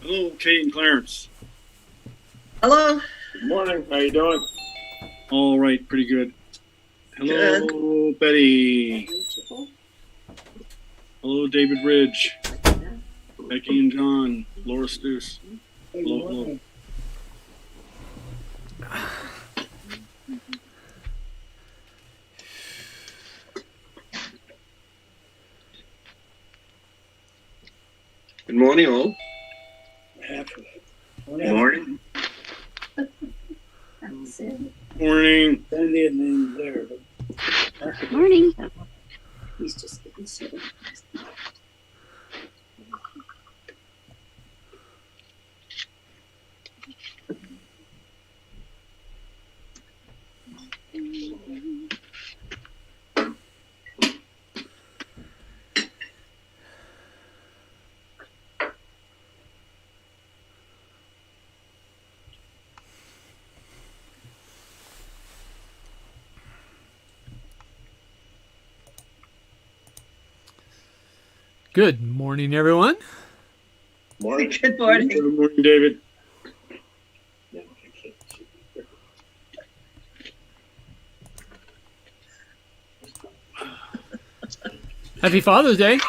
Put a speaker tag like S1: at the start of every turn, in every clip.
S1: Hello, Kate and Clarence.
S2: Hello.
S3: Good morning. How you doing?
S1: All right, pretty good. Hello, Betty. Hello, David Ridge. Becky and John. Laura Stoos. Hello, hello.
S3: Good morning, all.
S1: Good morning.
S4: Morning.
S5: Morning.
S4: He's just getting started.
S6: Good morning, everyone.
S3: Morning.
S2: Good morning.
S1: Good morning, David.
S6: Happy Father's Day.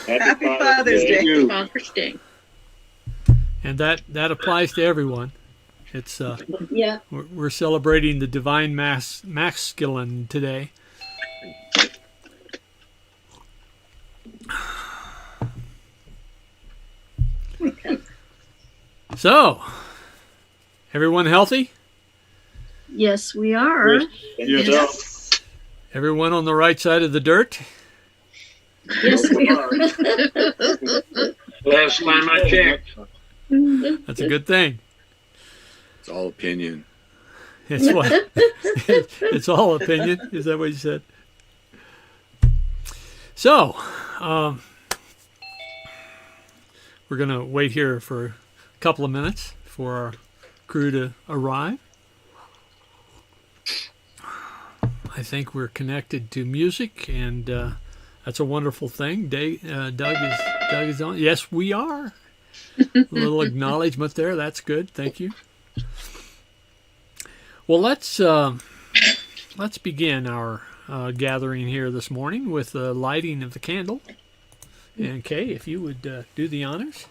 S2: Happy Father's Day.
S1: You.
S5: Father's Day.
S6: And that applies to everyone. It's
S5: Yeah.
S6: we're celebrating the divine masculine today. So, everyone healthy?
S5: Yes, we are.
S1: Yes.
S6: Everyone on the right side of the dirt?
S5: Yes, we are.
S3: Last time I checked.
S6: That's a good thing.
S4: It's all opinion.
S6: It's what? It's all opinion. Is that what you said? So, we're going to wait here for a couple of minutes for our crew to arrive. I think we're connected to music, and that's a wonderful thing. Doug is on. Yes, we are. A little acknowledgement there. That's good. Thank you. Well, let's begin our gathering here this morning with the lighting of the candle. And Kay, if you would do the honors.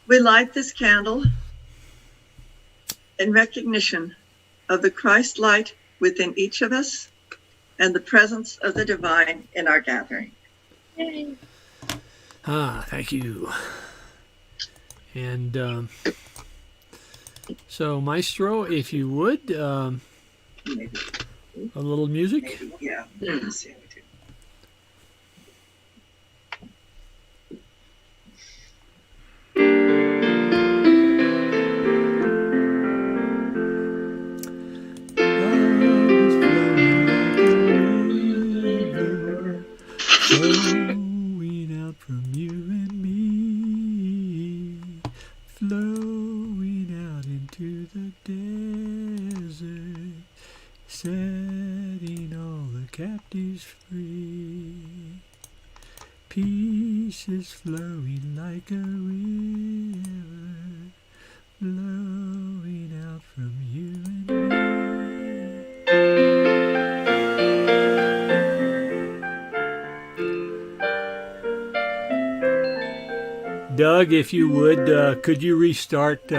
S2: We light this candle in recognition of the Christ light within each of us and the presence of the divine in our gathering.
S5: Yay.
S6: Thank you. And so, Maestro, if you would, a little music.
S2: Yeah. Let's see how we do.
S6: Flowing out from you and me, flowing out into the desert, setting all the captives free. Peace is flowing like a river, flowing out from you and me. Doug, if you would, could you restart?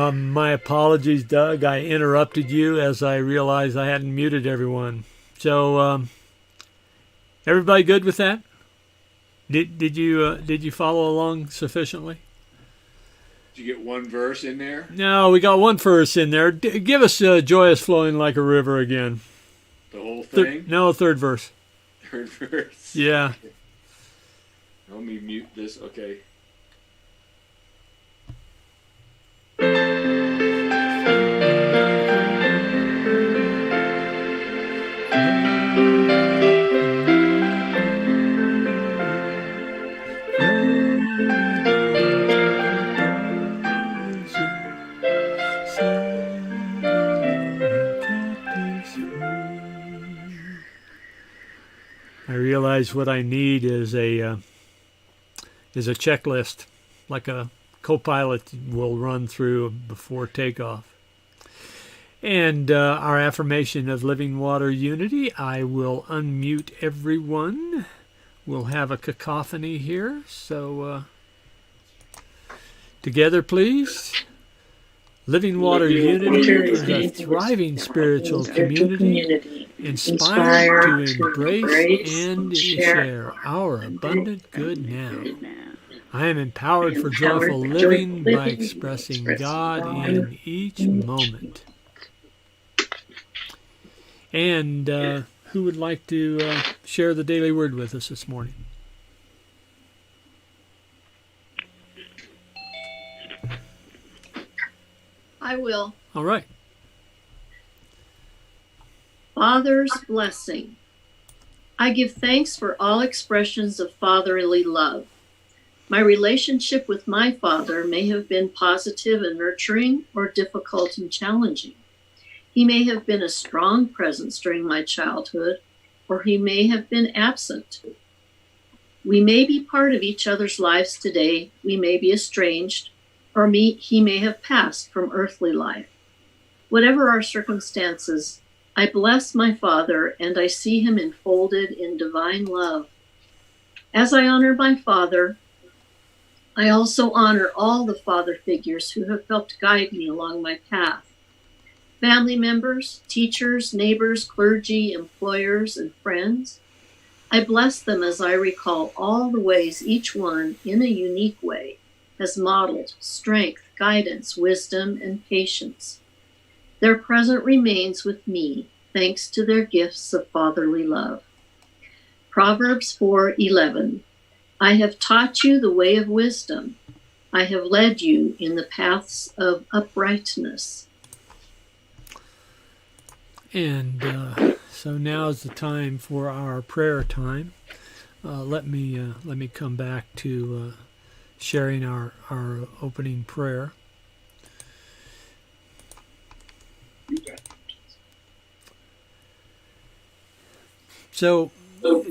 S6: My apologies, Doug. I interrupted you as I realized I hadn't muted everyone. So, everybody good with that? Did you follow along sufficiently?
S4: Did you get one verse in there?
S6: No, we got one verse in there. Give us "Joyous Flowing Like a River" again.
S4: The whole thing?
S6: No, third verse.
S4: Third verse?
S6: Yeah.
S4: Let me mute this. Okay.
S6: I realize what I need is a checklist, like a co-pilot will run through before takeoff. And our affirmation of living water unity, I will unmute everyone. We'll have a cacophony here, so together please. Living Water Unity is a thriving spiritual community inspired to embrace and share our abundant good now. I am empowered for joyful living by expressing God in each moment. And who would like to share the daily word with us this morning?
S5: I will.
S6: All right.
S5: Father's blessing. I give thanks for all expressions of fatherly love. My relationship with my father may have been positive and nurturing or difficult and challenging. He may have been a strong presence during my childhood, or he may have been absent. We may be part of each other's lives today. We may be estranged, or he may have passed from earthly life. Whatever our circumstances, I bless my Father, and I see him enfolded in divine love. As I honor my Father, I also honor all the father figures who have helped guide me along my path. Family members, teachers, neighbors, clergy, employers, and friends. I bless them as I recall all the ways each one, in a unique way, has modeled strength, guidance, wisdom, and patience. Their present remains with me, thanks to their gifts of fatherly love. Proverbs 4:11. I have taught you the way of wisdom. I have led you in the paths of uprightness.
S6: And so now is the time for our prayer time. Let me come back to sharing our opening prayer. So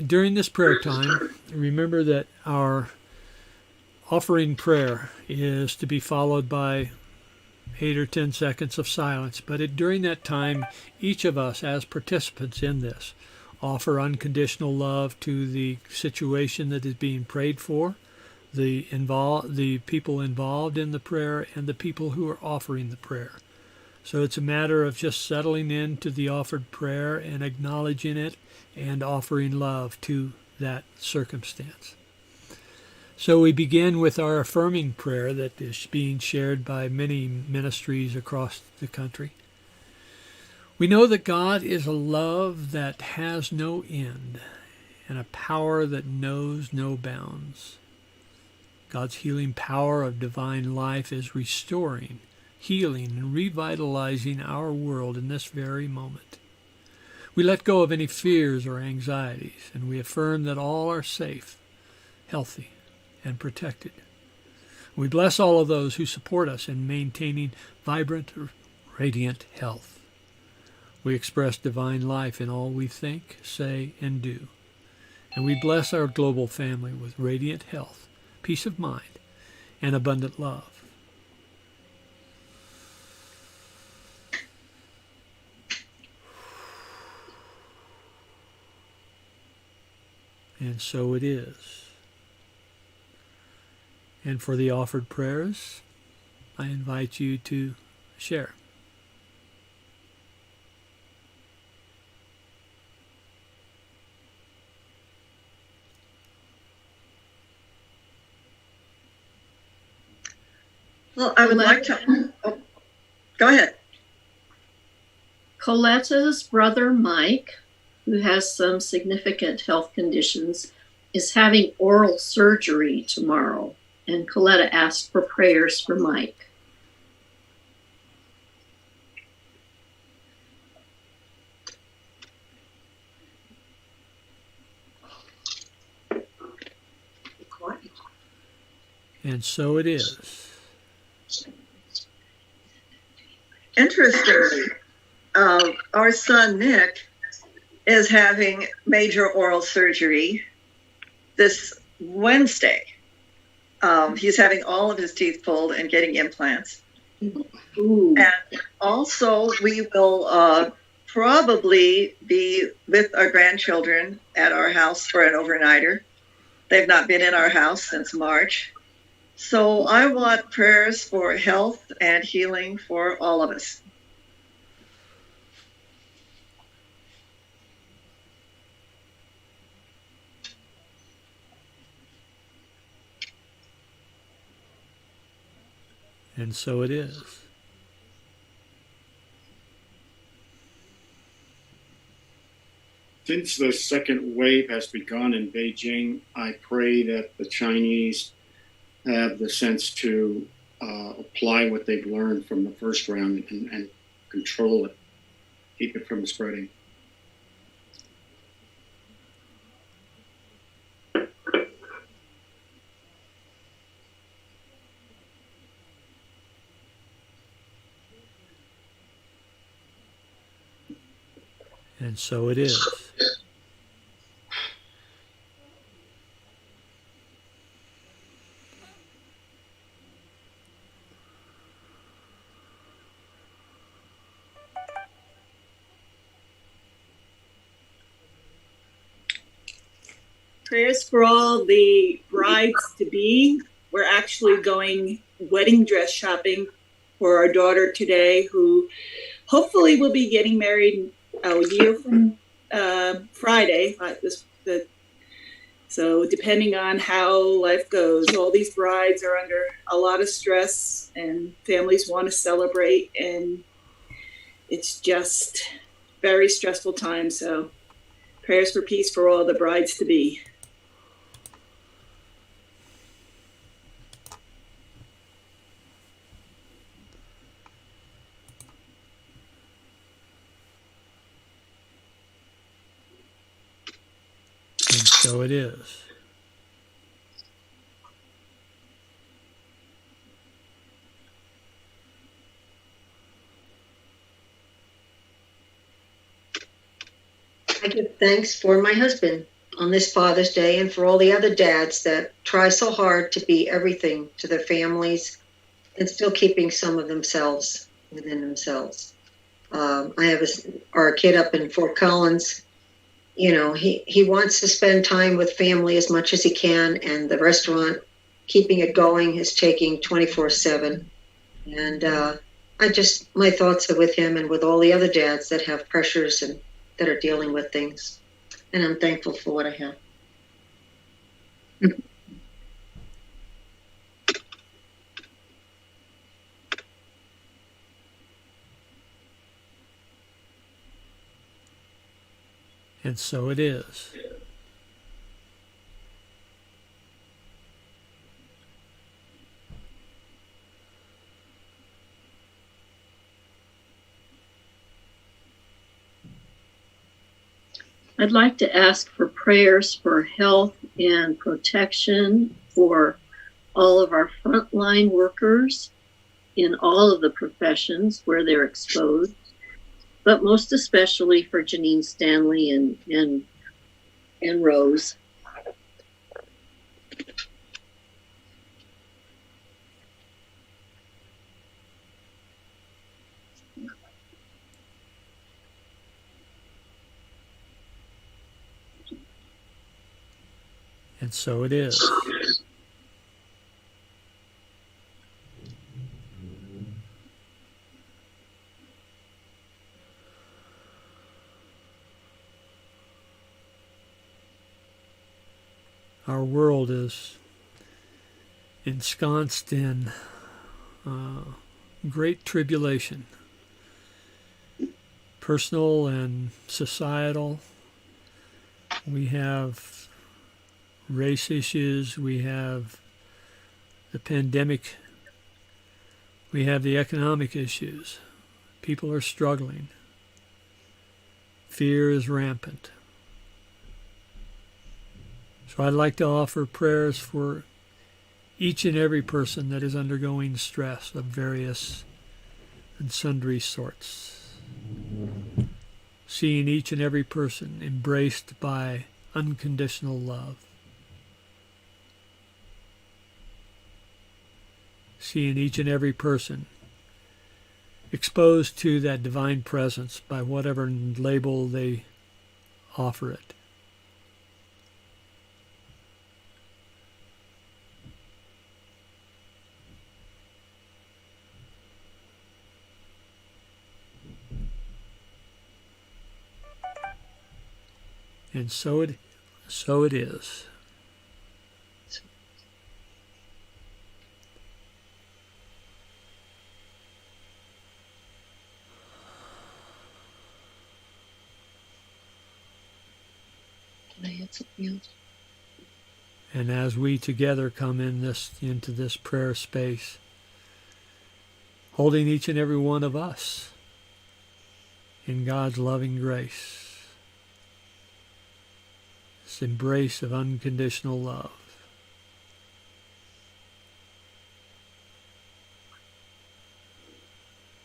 S6: during this prayer time, remember that our offering prayer is to be followed by 8 or 10 seconds of silence. But during that time, each of us as participants in this offer unconditional love to the situation that is being prayed for, the people involved in the prayer, and the people who are offering the prayer. So it's a matter of just settling into the offered prayer and acknowledging it and offering love to that circumstance. So we begin with our affirming prayer that is being shared by many ministries across the country. We know that God is a love that has no end and a power that knows no bounds. God's healing power of divine life is restoring, healing, and revitalizing our world in this very moment. We let go of any fears or anxieties, and we affirm that all are safe, healthy, and protected. We bless all of those who support us in maintaining vibrant, radiant health. We express divine life in all we think, say, and do. And we bless our global family with radiant health, peace of mind, and abundant love. And so it is. And for the offered prayers, I invite you to share.
S2: Well, I would like to... Oh, go ahead.
S5: Coletta's brother Mike, who has some significant health conditions, is having oral surgery tomorrow. And Coletta asked for prayers for Mike.
S6: And so it is.
S2: Interestingly, our son Nick is having major oral surgery this Wednesday. He's having all of his teeth pulled and getting implants.
S5: Ooh.
S2: And also, we will probably be with our grandchildren at our house for an overnighter. They've not been in our house since March. So I want prayers for health and healing for all of us.
S6: And so it is.
S1: Since the second wave has begun in Beijing, I pray that the Chinese have the sense to apply what they've learned from the first round and control it, keep it from spreading.
S6: And so it is.
S7: Prayers for all the brides to be. We're actually going wedding dress shopping for our daughter today, who hopefully will be getting married a year from Friday. So depending on how life goes, all these brides are under a lot of stress and families want to celebrate, and it's just very stressful time. So prayers for peace for all the brides to be.
S6: And so it is.
S8: I give thanks for my husband on this Father's Day and for all the other dads that try so hard to be everything to their families and still keeping some of themselves within themselves. I have our kid up in Fort Collins. You know, he wants to spend time with family as much as he can, and the restaurant, keeping it going, is taking 24/7. And my thoughts are with him and with all the other dads that have pressures and that are dealing with things. And I'm thankful for what I have.
S6: And so it is.
S5: I'd like to ask for prayers for health and protection for all of our frontline workers in all of the professions where they're exposed, but most especially for Janine Stanley and Rose.
S6: And so it is. Our world is ensconced in great tribulation, personal and societal. We have race issues, we have the pandemic, we have the economic issues. People are struggling. Fear is rampant. So I'd like to offer prayers for each and every person that is undergoing stress of various and sundry sorts. seeing each and every person embraced by unconditional love. Seeing each and every person exposed to that divine presence by whatever label they offer it. And so it is.
S8: Can I add something else?
S6: And as we together come into this prayer space, holding each and every one of us in God's loving grace, this embrace of unconditional love,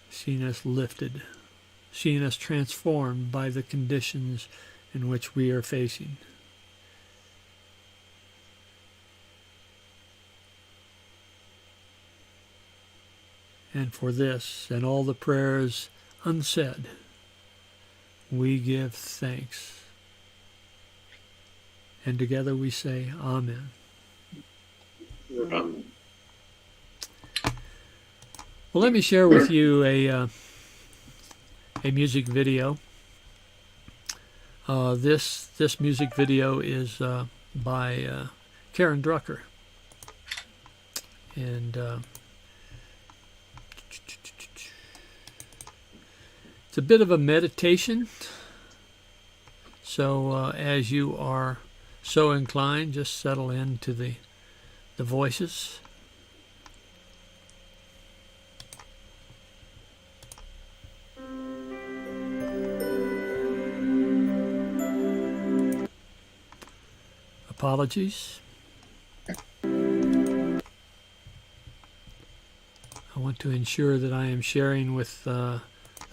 S6: seeing us lifted, seeing us transformed by the conditions in which we are facing. And for this and all the prayers unsaid, we give thanks. And together we say, Amen.
S3: Amen.
S6: Well, let me share with you a music video. This music video is by Karen Drucker, and it's a bit of a meditation. So as you are so inclined, just settle into the voices. Apologies. I want to ensure that I am sharing with the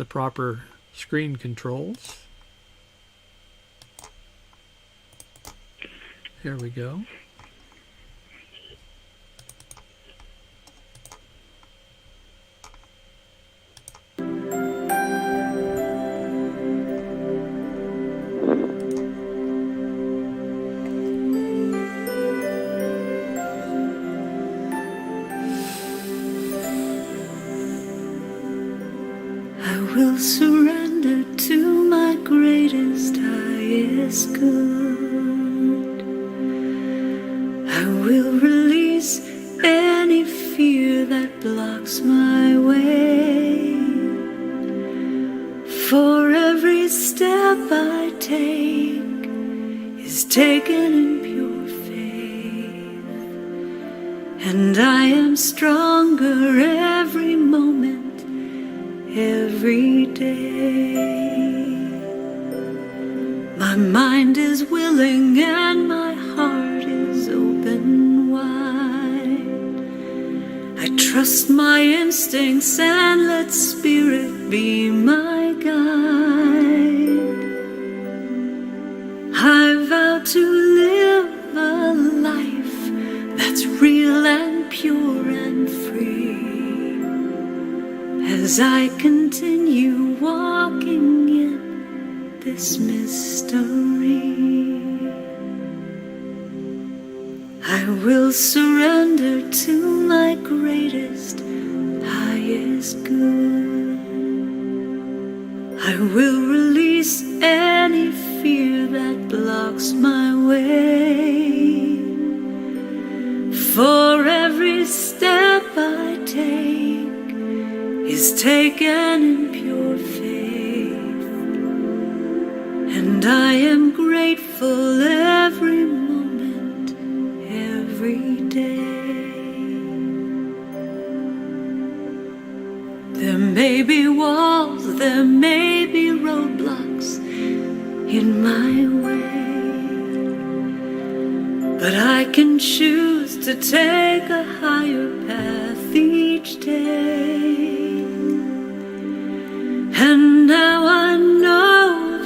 S6: proper screen controls. There we go.
S9: I will surrender to my greatest, highest good. I will release any fear that blocks my way. For every step I take is taken in pure faith, and I am stronger every moment, every day. My mind is willing and my heart is open wide. I trust my instincts and let spirit be my guide. I vow to live a life that's real and pure and free, as I continue walking in this mystery. I will surrender to my greatest, highest good. I will release any fear that blocks my way. For every step I take is taken in pure faith, and I am grateful every moment, every day. There may be walls, there may be roadblocks in my way, but I can choose to take a higher path each day. And now I know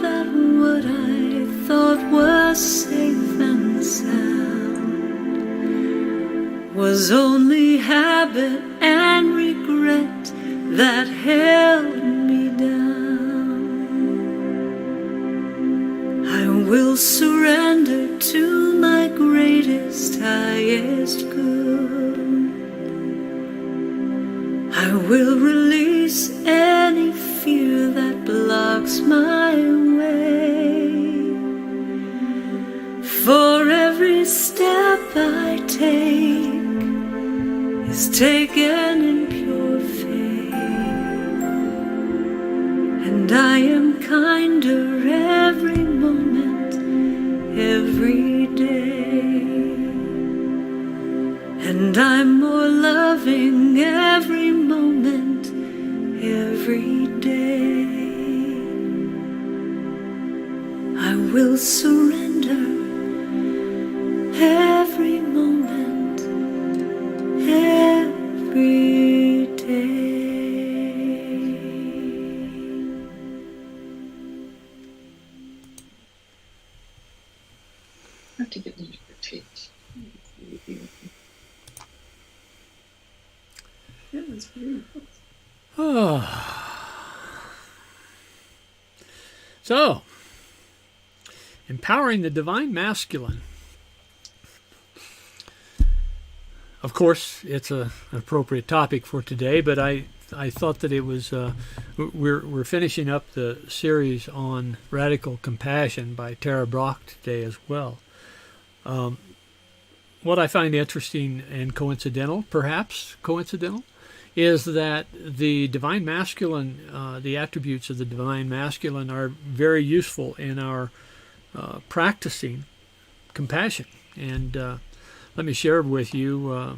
S9: was safe and sound, was only habit and regret that held me down. I will surrender to my greatest, highest good. I will release any fear that blocks my way. For every step I take is taken in pure faith, and I am kinder every moment, every day, and I'm more loving every moment, every day. I will surrender every moment, every day.
S8: I have to get into the tapes.
S5: That was beautiful.
S6: So, empowering the divine masculine. Of course, it's an appropriate topic for today, but I thought that it was. We're finishing up the series on radical compassion by Tara Brach today as well. What I find interesting and coincidental, perhaps coincidental, is that the divine masculine, the attributes of the divine masculine, are very useful in our practicing compassion. And let me share with you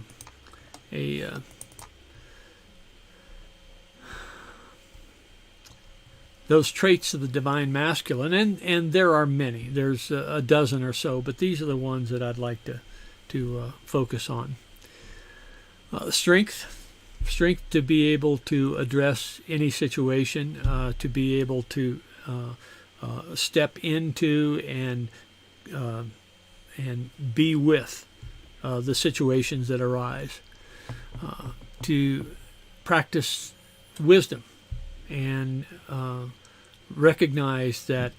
S6: those traits of the divine masculine, and there are many. There's a dozen or so, but these are the ones that I'd like to focus on. Strength to be able to address any situation, to be able to step into and be with the situations that arise, to practice wisdom and recognize that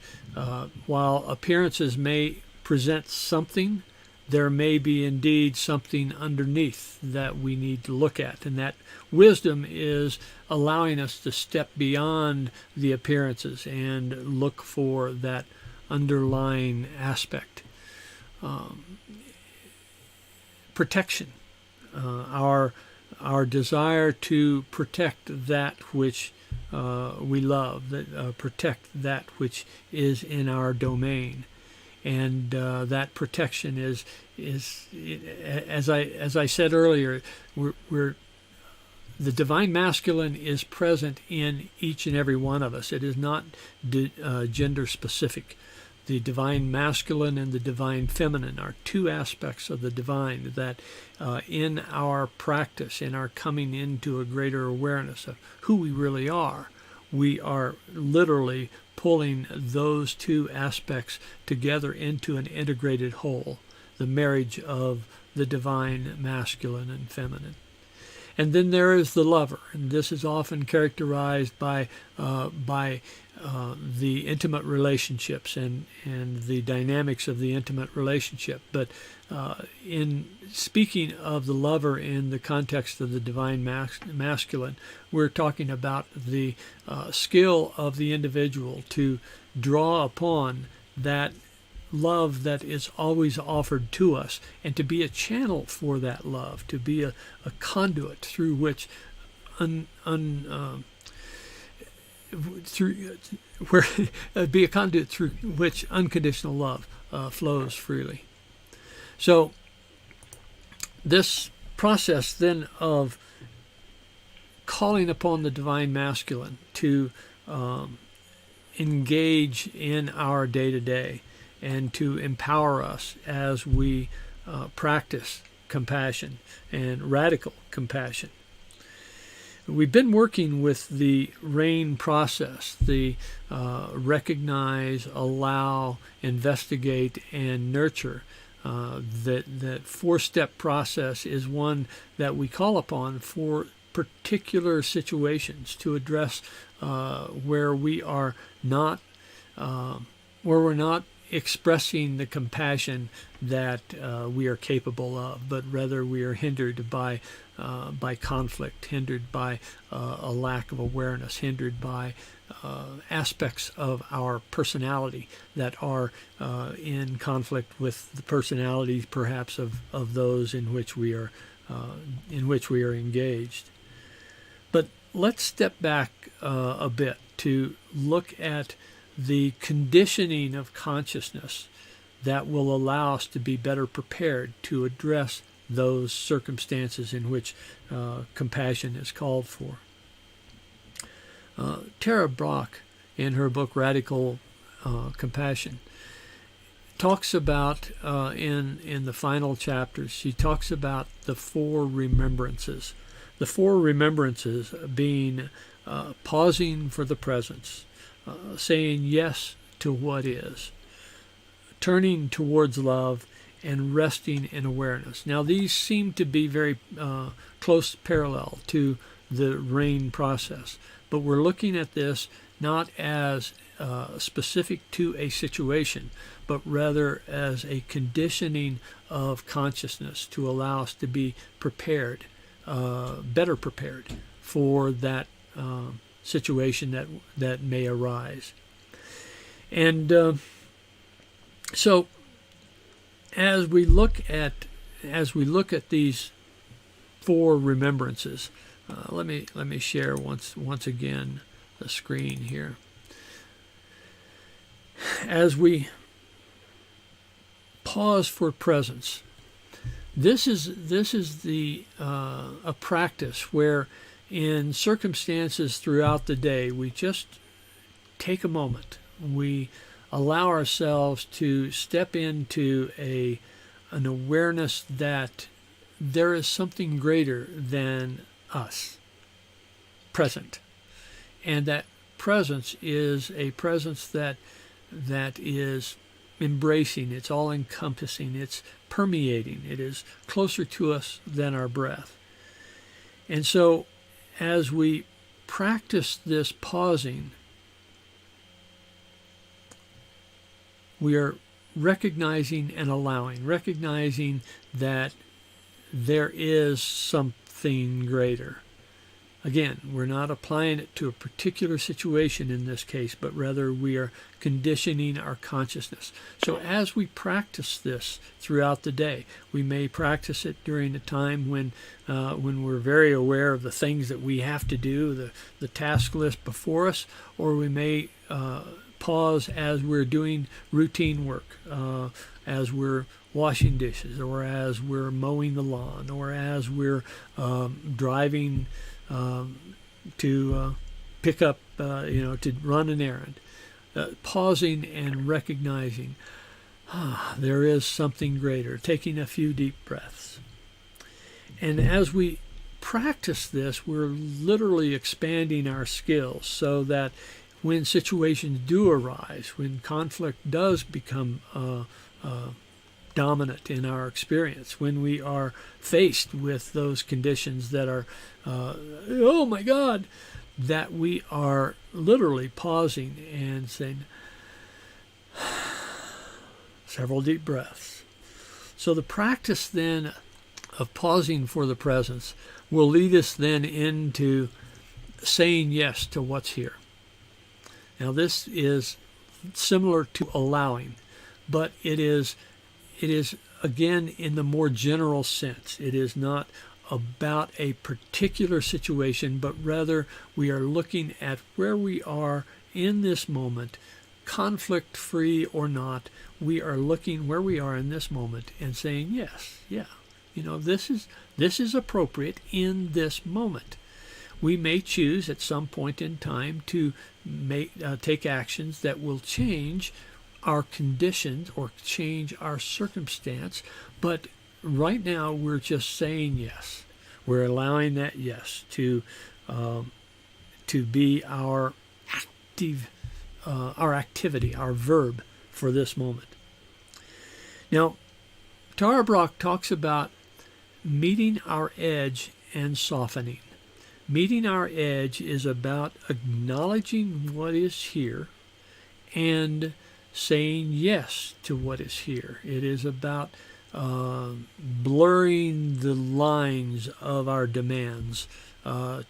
S6: while appearances may present something, there may be indeed something underneath that we need to look at, and that wisdom is allowing us to step beyond the appearances and look for that underlying aspect. Protection, our desire to protect that which we love, protect that which is in our domain. And that protection is as I said earlier, we're the divine masculine is present in each and every one of us. It is not gender specific. The divine masculine and the divine feminine are two aspects of the divine that in our practice, in our coming into a greater awareness of who we really are, we are literally pulling those two aspects together into an integrated whole, the marriage of the divine masculine and feminine. And then there is the lover, and this is often characterized by the intimate relationships and the dynamics of the intimate relationship. But in speaking of the lover in the context of the divine masculine, we're talking about the skill of the individual to draw upon that love that is always offered to us, and to be a channel for that love, to be a conduit through which be a conduit through which unconditional love flows freely. So this process then of calling upon the divine masculine to engage in our day-to-day and to empower us as we practice compassion and radical compassion. we've been working with the RAIN process, the recognize, allow, investigate, and nurture. That four-step process is one that we call upon for particular situations to address where we are not where we're not expressing the compassion that we are capable of, but rather we are hindered by conflict, hindered by a lack of awareness, hindered by aspects of our personality that are in conflict with the personalities, perhaps of those in which we are engaged. But let's step back a bit to look at the conditioning of consciousness that will allow us to be better prepared to address those circumstances in which compassion is called for. Tara Brach, in her book Radical Compassion, talks about, in the final chapters, she talks about the four remembrances. The four remembrances being pausing for the presence, saying yes to what is, turning towards love, and resting in awareness. Now, these seem to be very close parallel to the RAIN process, but we're looking at this not as specific to a situation, but rather as a conditioning of consciousness to allow us to be prepared, better prepared for that situation that may arise. And so as we look at these four remembrances, let me share once again the screen here. As we pause for presence, this is a practice where in circumstances throughout the day we just take a moment. We allow ourselves to step into an awareness that there is something greater than us present, and that presence is a presence that is embracing, it's all encompassing, it's permeating, it is closer to us than our breath. And so as we practice this pausing, we are recognizing and allowing, recognizing that there is something greater. Again, we're not applying it to a particular situation in this case, but rather we are conditioning our consciousness. So as we practice this throughout the day, we may practice it during a time when we're very aware of the things that we have to do, the task list before us, or we may pause as we're doing routine work, as we're washing dishes, or as we're mowing the lawn, or as we're driving to pick up, to run an errand. Pausing and recognizing, there is something greater, taking a few deep breaths. And as we practice this, we're literally expanding our skills so that when situations do arise, when conflict does become dominant in our experience, when we are faced with those conditions that are, oh my God, that we are literally pausing and saying, several deep breaths. So the practice then of pausing for the presence will lead us then into saying yes to what's here. Now this is similar to allowing, but it is again in the more general sense. It is not about a particular situation, but rather we are looking at where we are in this moment, conflict free or not. We are looking where we are in this moment and saying, yes, yeah, this is appropriate in this moment. We may choose at some point in time to take actions that will change our conditions or change our circumstance, but right now we're just saying yes. We're allowing that yes to to be our activity, our verb for this moment. Now, Tara Brach talks about meeting our edge and softening. Meeting our edge is about acknowledging what is here and saying yes to what is here. It is about blurring the lines of our demands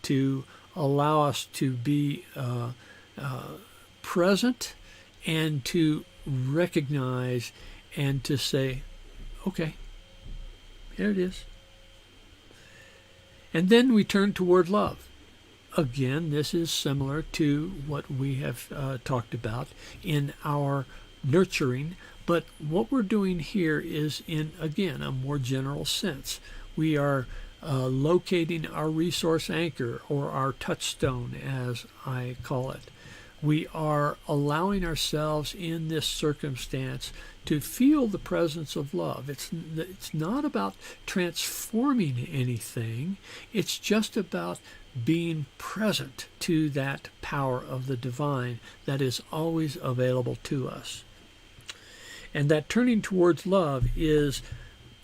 S6: to allow us to be present and to recognize and to say, okay, here it is. And then we turn toward love. Again, this is similar to what we have talked about in our nurturing, but what we're doing here is in, again, a more general sense. We are locating our resource anchor, or our touchstone, as I call it. We are allowing ourselves in this circumstance to feel the presence of love. It's not about transforming anything. It's just about being present to that power of the divine that is always available to us. And that turning towards love is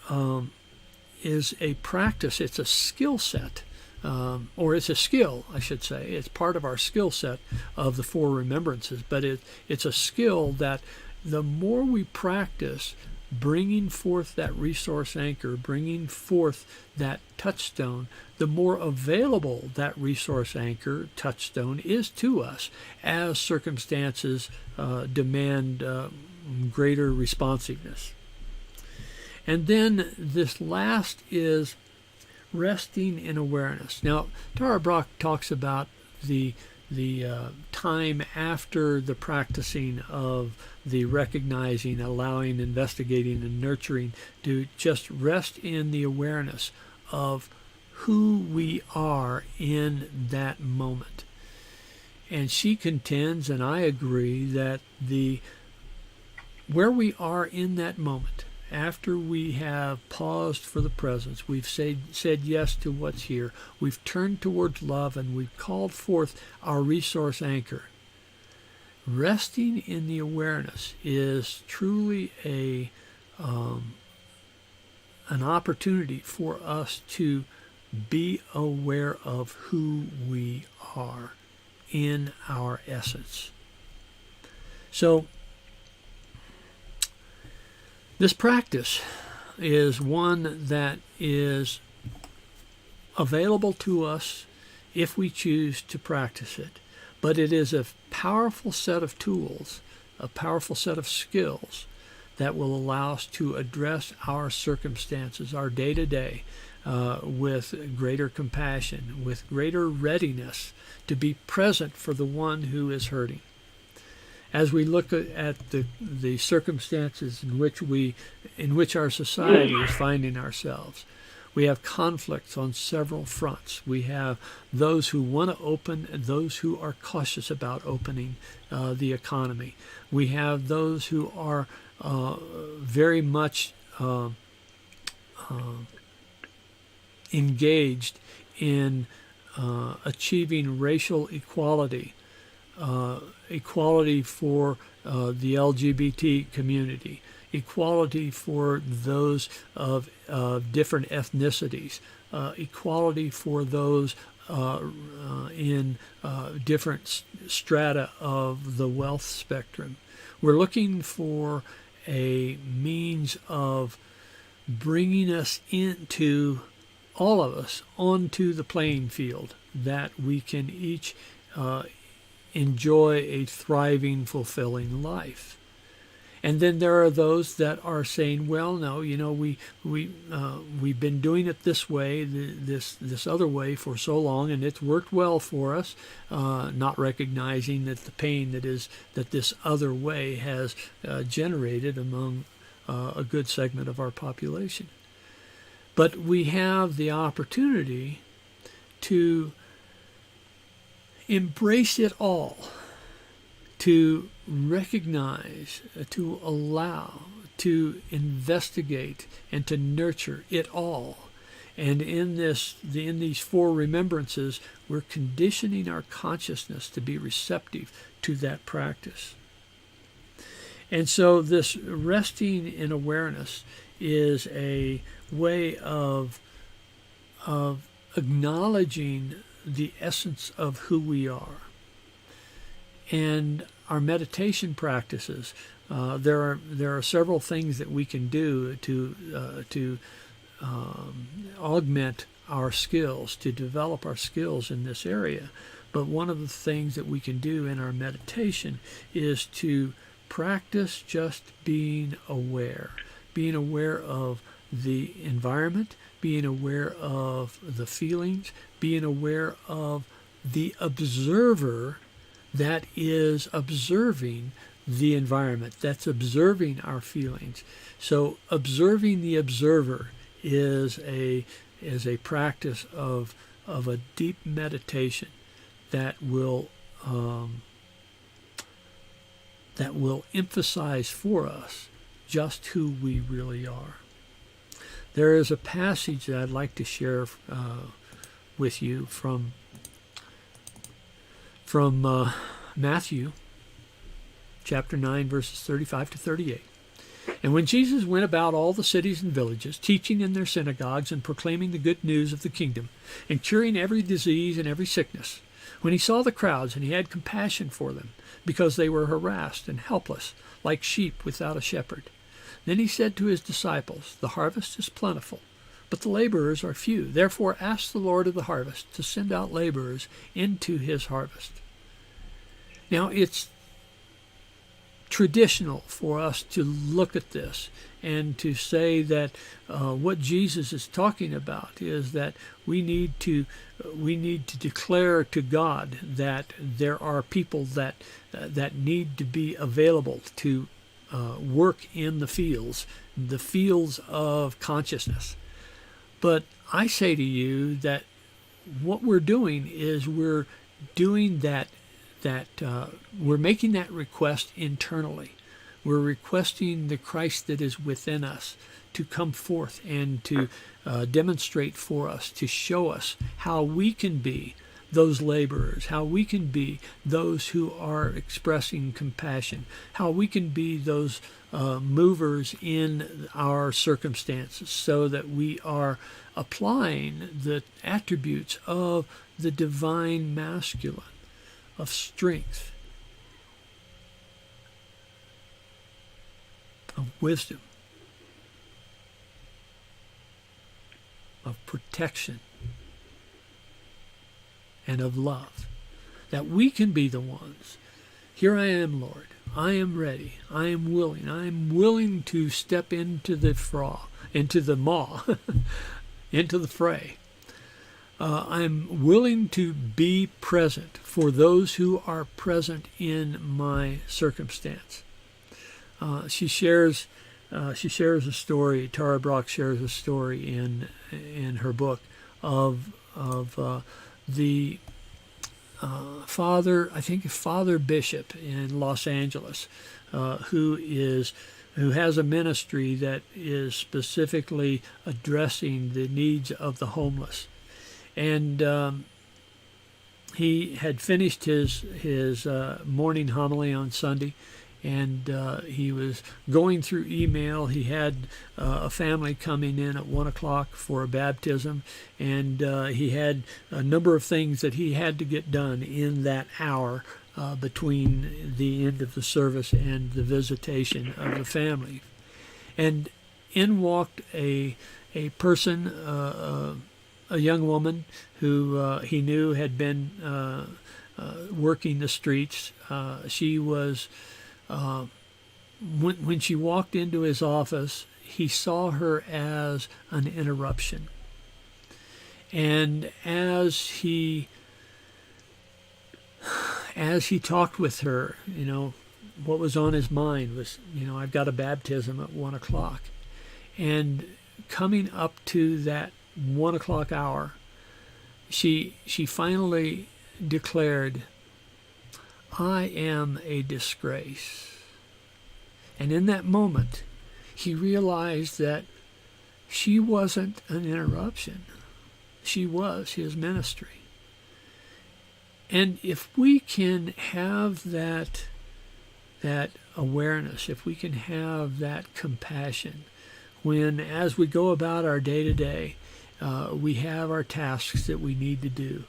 S6: a practice. It's a skill set. Or it's a skill, I should say. It's part of our skill set of the 4 remembrances, but it's a skill that the more we practice bringing forth that resource anchor, bringing forth that touchstone, the more available that resource anchor, touchstone, is to us as circumstances demand greater responsiveness. And then this last is resting in awareness. Now, Tara Brach talks about the time after the practicing of the recognizing, allowing, investigating, and nurturing, to just rest in the awareness of who we are in that moment. And she contends, and I agree, that where we are in that moment, after we have paused for the presence, we've said yes to what's here, we've turned towards love, and we've called forth our resource anchor. Resting in the awareness is truly an opportunity for us to be aware of who we are in our essence. So, this practice is one that is available to us if we choose to practice it, but it is a powerful set of tools, a powerful set of skills that will allow us to address our circumstances, our day-to-day, with greater compassion, with greater readiness to be present for the one who is hurting. As we look at the circumstances in which our society is finding ourselves, we have conflicts on several fronts. We have those who want to open and those who are cautious about opening the economy. We have those who are very much engaged in achieving racial equality. Equality for the LGBT community, equality for those of different ethnicities, equality for those in different strata of the wealth spectrum. We're looking for a means of bringing us into, all of us, onto the playing field that we can each enjoy a thriving, fulfilling life. And then there are those that are saying, well, no, we've been doing it this way, this other way for so long, and it's worked well for us, not recognizing that the pain that this other way has generated among a good segment of our population. But we have the opportunity to embrace it all, to recognize, to allow, to investigate, and to nurture it all, And in these 4 remembrances, we're conditioning our consciousness to be receptive to that practice. And so this resting in awareness is a way of acknowledging the essence of who we are. And our meditation practices, there are several things that we can do to augment our skills, to develop our skills in this area. But one of the things that we can do in our meditation is to practice just being aware of the environment, being aware of the feelings, being aware of the observer that is observing the environment, that's observing our feelings. So observing the observer is a practice of a deep meditation that will emphasize for us just who we really are. There is a passage that I'd like to share with you from Matthew chapter 9, verses 35 to 38. And when Jesus went about all the cities and villages, teaching in their synagogues and proclaiming the good news of the kingdom, and curing every disease and every sickness, when he saw the crowds, and he had compassion for them, because they were harassed and helpless, like sheep without a shepherd, then he said to his disciples, the harvest is plentiful, but the laborers are few. Therefore ask the Lord of the harvest to send out laborers into his harvest. Now, it's traditional for us to look at this and to say that what Jesus is talking about is that we need to declare to God that there are people that need to be available to work in the fields of consciousness. But I say to you that what we're doing is we're doing that we're making that request internally. We're requesting the Christ that is within us to come forth and to demonstrate for us, to show us how we can be those laborers, how we can be those who are expressing compassion, how we can be those movers in our circumstances, so that we are applying the attributes of the divine masculine, of strength, of wisdom, of protection, and of love. That we can be the ones. Here I am, Lord. I am ready. I am willing. I am willing to step into the fray, into the fray. I'm willing to be present for those who are present in my circumstance. She shares a story. Tara Brach shares a story in her book of the Father Bishop in Los Angeles, who has a ministry that is specifically addressing the needs of the homeless. And he had finished his morning homily on Sunday, and he was going through email. He had a family coming in at 1 o'clock for a baptism, and he had a number of things that he had to get done in that hour between the end of the service and the visitation of the family. And in walked a person, a young woman who he knew had been working the streets. She was, when she walked into his office, he saw her as an interruption. And as he talked with her, what was on his mind was, I've got a baptism at 1 o'clock. And coming up to that 1 o'clock hour, she finally declared, I am a disgrace. And in that moment, he realized that she wasn't an interruption. She was his ministry. And if we can have that awareness, if we can have that compassion, when as we go about our day-to-day, we have our tasks that we need to do,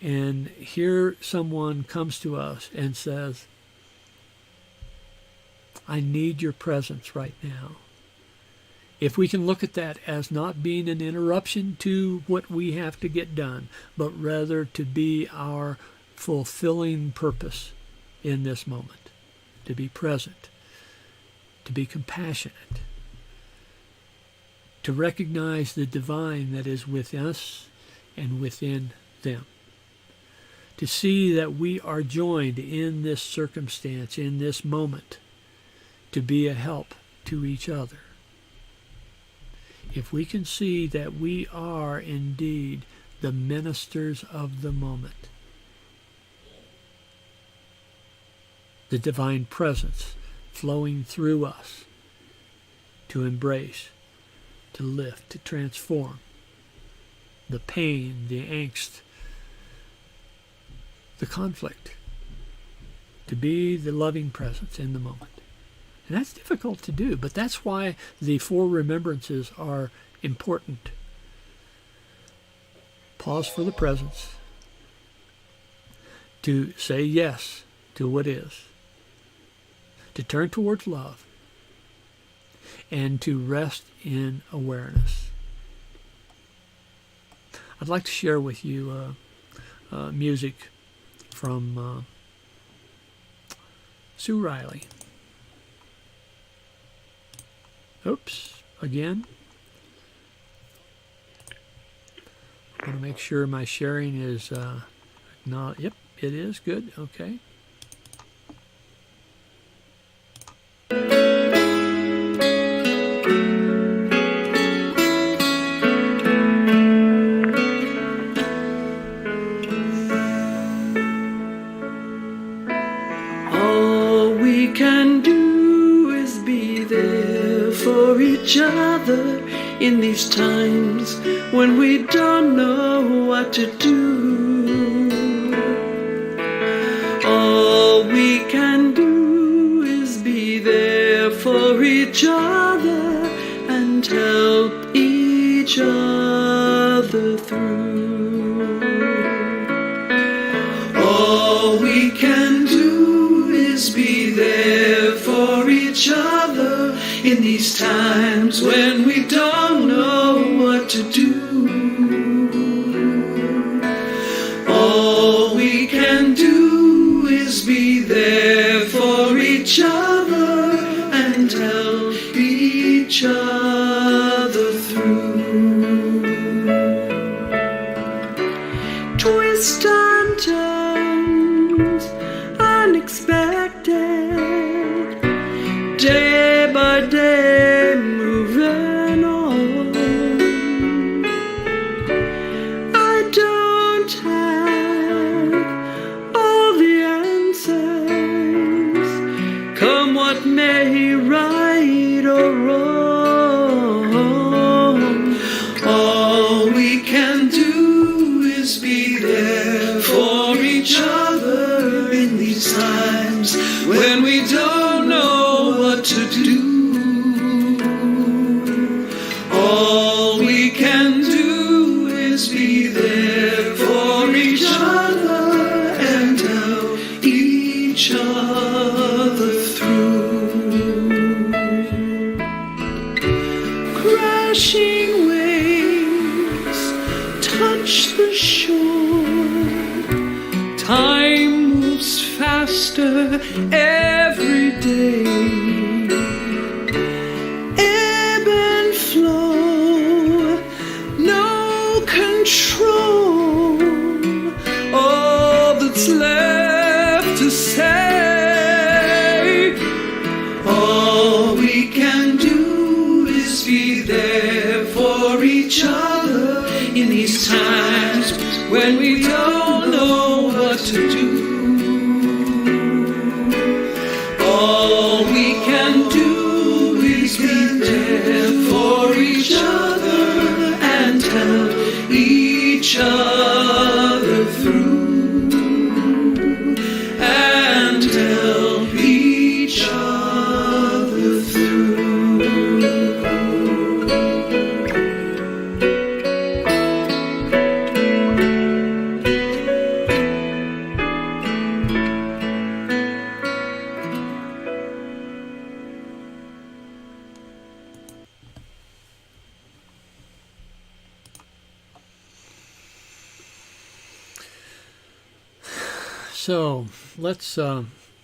S6: and here someone comes to us and says, I need your presence right now. If we can look at that as not being an interruption to what we have to get done, but rather to be our fulfilling purpose in this moment, to be present, to be compassionate, to recognize the divine that is within us and within them, to see that we are joined in this circumstance, in this moment, to be a help to each other. If we can see that we are indeed the ministers of the moment, the divine presence flowing through us to embrace, to lift, to transform the pain, the angst, the conflict, to be the loving presence in the moment. And that's difficult to do, but that's why the 4 remembrances are important. Pause for the presence, to say yes to what is, to turn towards love, and to rest in awareness. I'd like to share with you music from Sue Riley. Oops, again. I want to make sure my sharing is not, yep, it is good, okay.
S9: All we can do is be there for each other in these times when we don't know what to do. All we can do is be there for each other and help each other through. All we can do is be there for each other in these times when we don't know what to do. All we can do is be there for each other and help each other through. Twist and turns, unexpected, day by day moving on. I don't have all the answers, come what may, right or wrong. All we can do is be there for each other in these times when we don't know what to do. All we can do is be there for each other and help each other through. Crashing waves touch the shore. Time moves faster every day. Ebb and flow, no control. All that's left to say. All we can do is be there for each other in these times when we don't know what to do. All we can do is be there for each other.
S6: So let's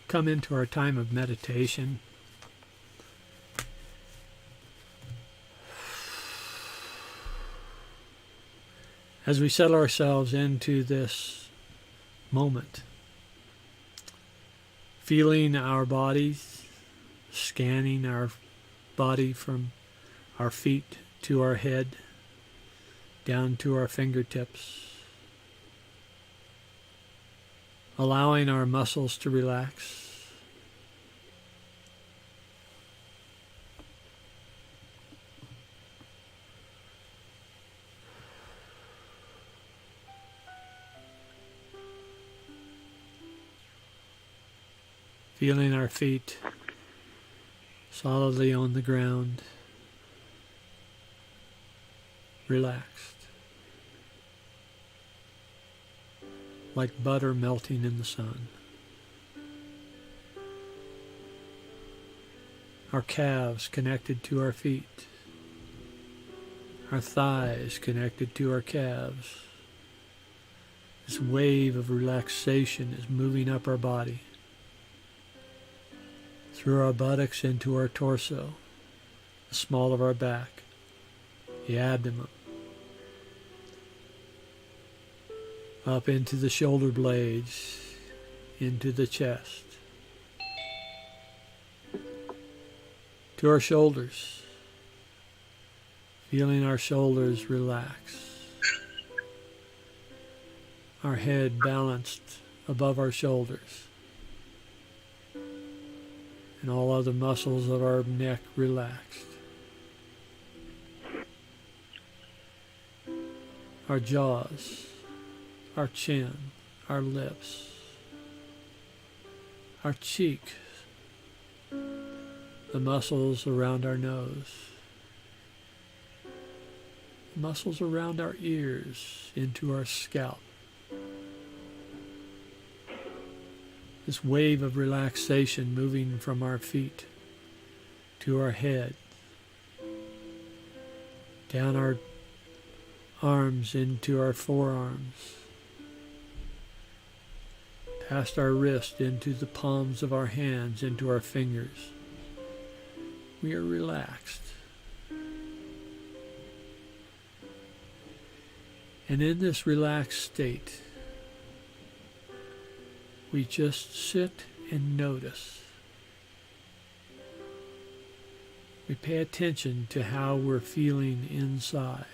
S6: come into our time of meditation. As we settle ourselves into this moment, feeling our bodies, scanning our body from our feet to our head, down to our fingertips, allowing our muscles to relax. Feeling our feet solidly on the ground, relaxed, like butter melting in the sun. Our calves connected to our feet, our thighs connected to our calves. This wave of relaxation is moving up our body, through our buttocks into our torso, the small of our back, the abdomen, up into the shoulder blades, into the chest, to our shoulders, feeling our shoulders relax, our head balanced above our shoulders, and all other muscles of our neck relaxed. Our jaws, our chin, our lips, our cheeks, the muscles around our nose, the muscles around our ears, into our scalp. This wave of relaxation moving from our feet to our head, down our arms into our forearms, past our wrist into the palms of our hands, into our fingers. We are relaxed. And in this relaxed state, we just sit and notice. We pay attention to how we're feeling inside.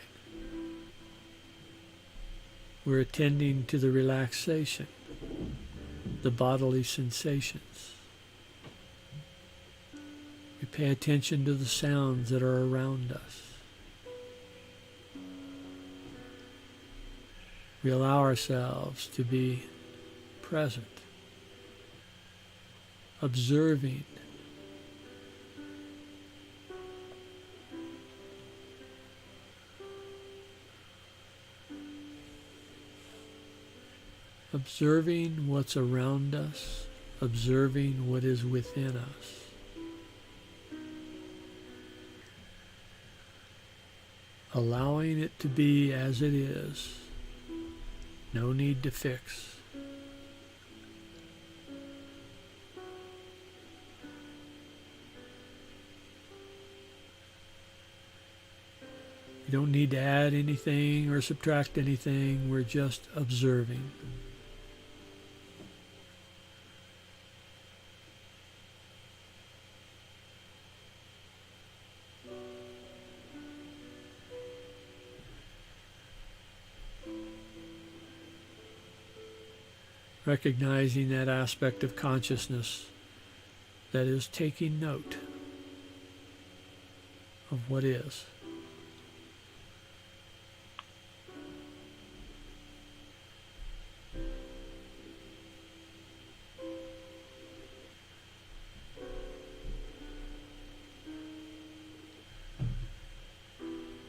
S6: We're attending to the relaxation, the bodily sensations. We pay attention to the sounds that are around us. We allow ourselves to be present, observing, observing what's around us, observing what is within us. Allowing it to be as it is. No need to fix. You don't need to add anything or subtract anything. We're just observing. Recognizing that aspect of consciousness that is taking note of what is.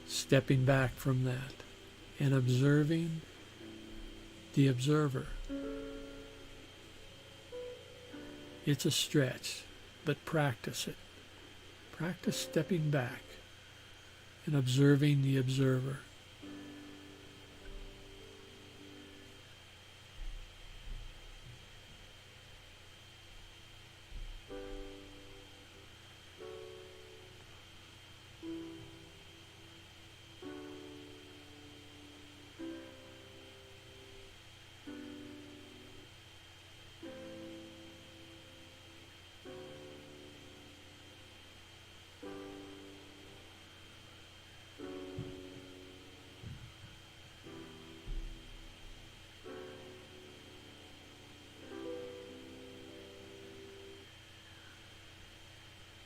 S6: Stepping back from that and observing the observer. It's a stretch, but practice it. Practice stepping back and observing the observer.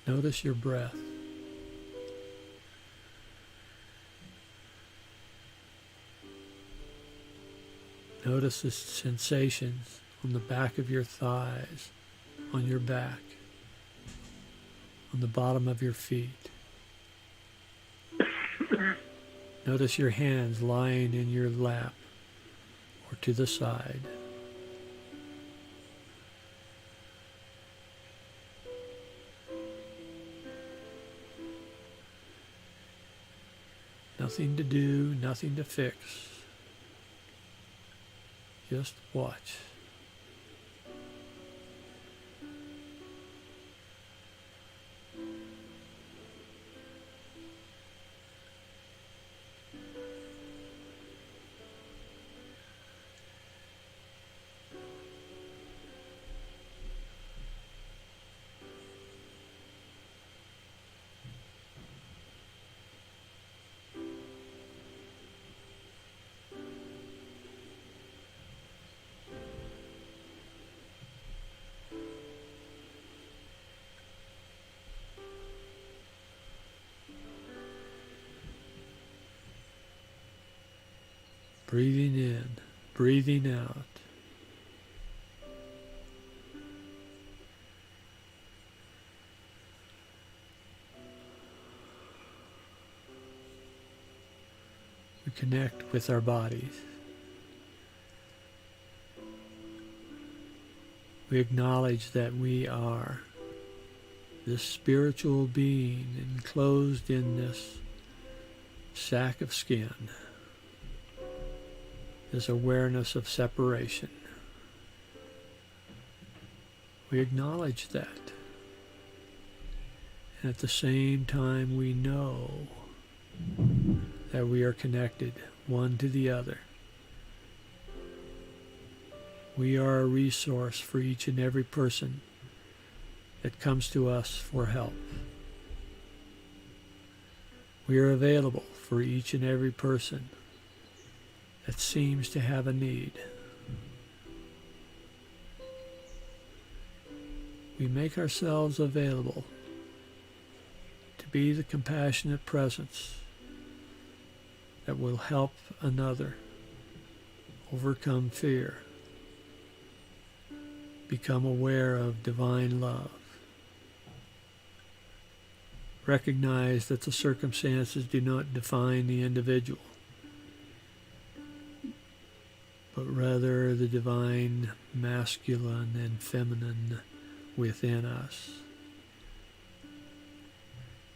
S6: Notice your breath. Notice the sensations on the back of your thighs, on your back, on the bottom of your feet. Notice your hands lying in your lap or to the side. Nothing to do, nothing to fix. Just watch. Breathing in, breathing out. We connect with our bodies. We acknowledge that we are this spiritual being enclosed in this sack of skin. This awareness of separation. We acknowledge that. And at the same time, we know that we are connected one to the other. We are a resource for each and every person that comes to us for help. We are available for each and every person that seems to have a need. We make ourselves available to be the compassionate presence that will help another overcome fear, become aware of divine love, recognize that the circumstances do not define the individual, but rather the divine masculine and feminine within us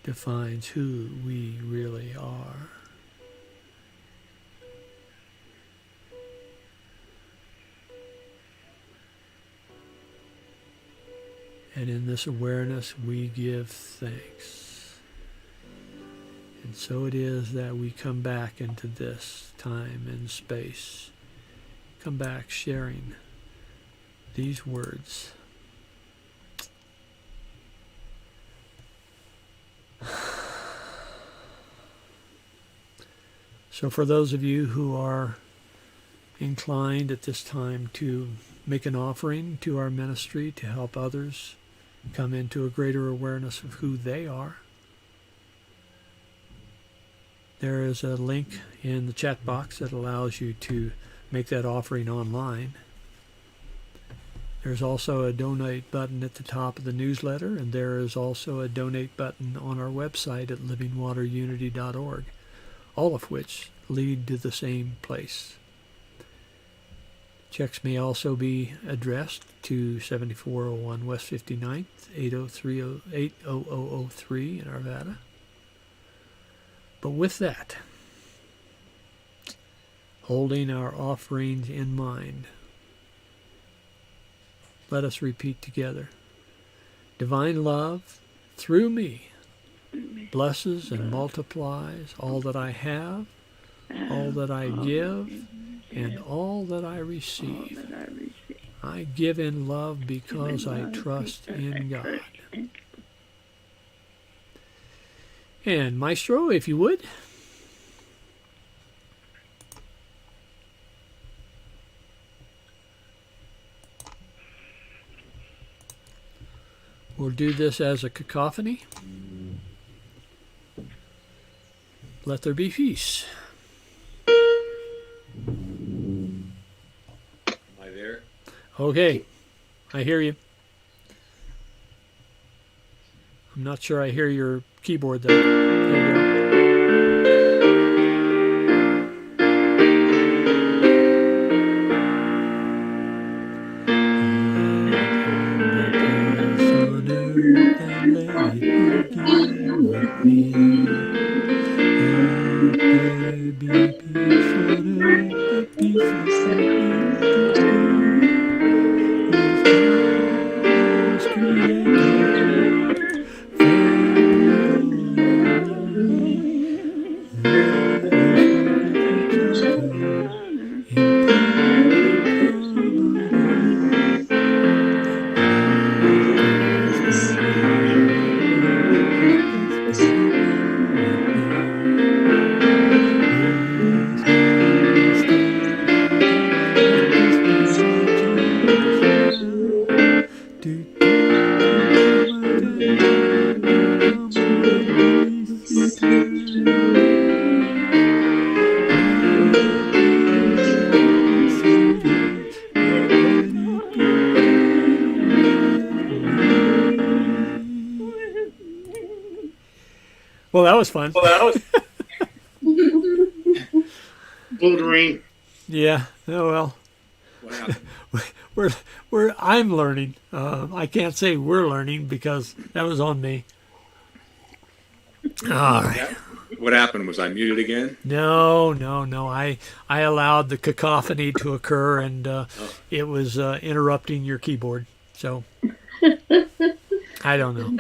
S6: defines who we really are. And in this awareness, we give thanks. And so it is that we come back into this time and space. Come back sharing these words. So for those of you who are inclined at this time to make an offering to our ministry to help others come into a greater awareness of who they are, there is a link in the chat box that allows you to make that offering online. There's also a donate button at the top of the newsletter, and there is also a donate button on our website at livingwaterunity.org, all of which lead to the same place. Checks may also be addressed to 7401 West 59th, 80003 in Arvada. But with that, holding our offerings in mind, let us repeat together. Divine love, through me, blesses and multiplies all that I have, all that I give, and all that I receive. I give in love because I trust in God. And Maestro, if you would. we'll do this as a cacophony. Let there be peace.
S4: Am I there?
S6: Okay, I hear you. I'm not sure I hear your keyboard though. There you go. Well, that was fun.
S1: Bouldering.
S6: Yeah. Oh well.
S4: What happened?
S6: I'm learning. I can't say we're learning because that was on me. All right.
S4: What happened? Was I muted again?
S6: No. I allowed the cacophony to occur, and it was interrupting your keyboard. So I don't know.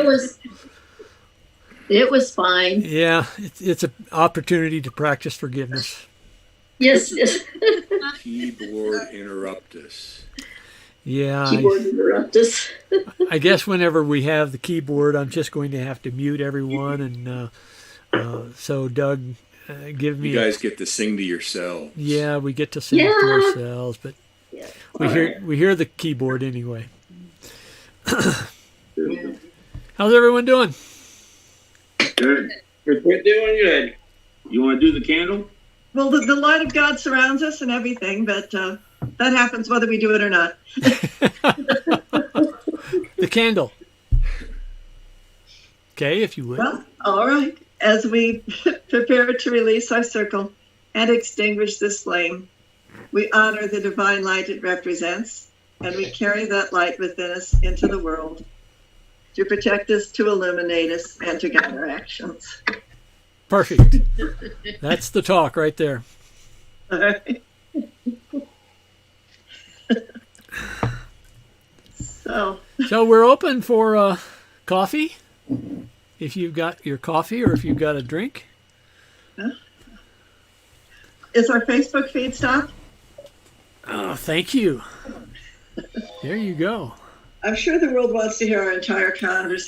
S5: It was fine.
S6: Yeah, it's an opportunity to practice forgiveness.
S5: Yes.
S4: Keyboard interruptus.
S6: Yeah.
S5: Keyboard interruptus.
S6: I guess whenever we have the keyboard, I'm just going to have to mute everyone, and so Doug, give me.
S4: You guys get to sing to yourselves.
S6: Yeah, we get to sing to ourselves, but we hear the keyboard anyway. How's everyone doing?
S3: Good. We're doing good. You want to do the candle?
S2: Well, the light of God surrounds us and everything, but that happens whether we do it or not.
S6: The candle. Okay, if you would.
S2: Well, all right. As we prepare to release our circle and extinguish this flame, we honor the divine light it represents, and we carry that light within us into the world to protect us, to illuminate us, and to guide our actions.
S6: Perfect. That's the talk right there.
S2: All right. So
S6: we're open for coffee. If you've got your coffee or if you've got a drink.
S2: Is our Facebook feed stopped?
S6: Oh, thank you. There you go.
S2: I'm sure the world wants to hear our entire conversation.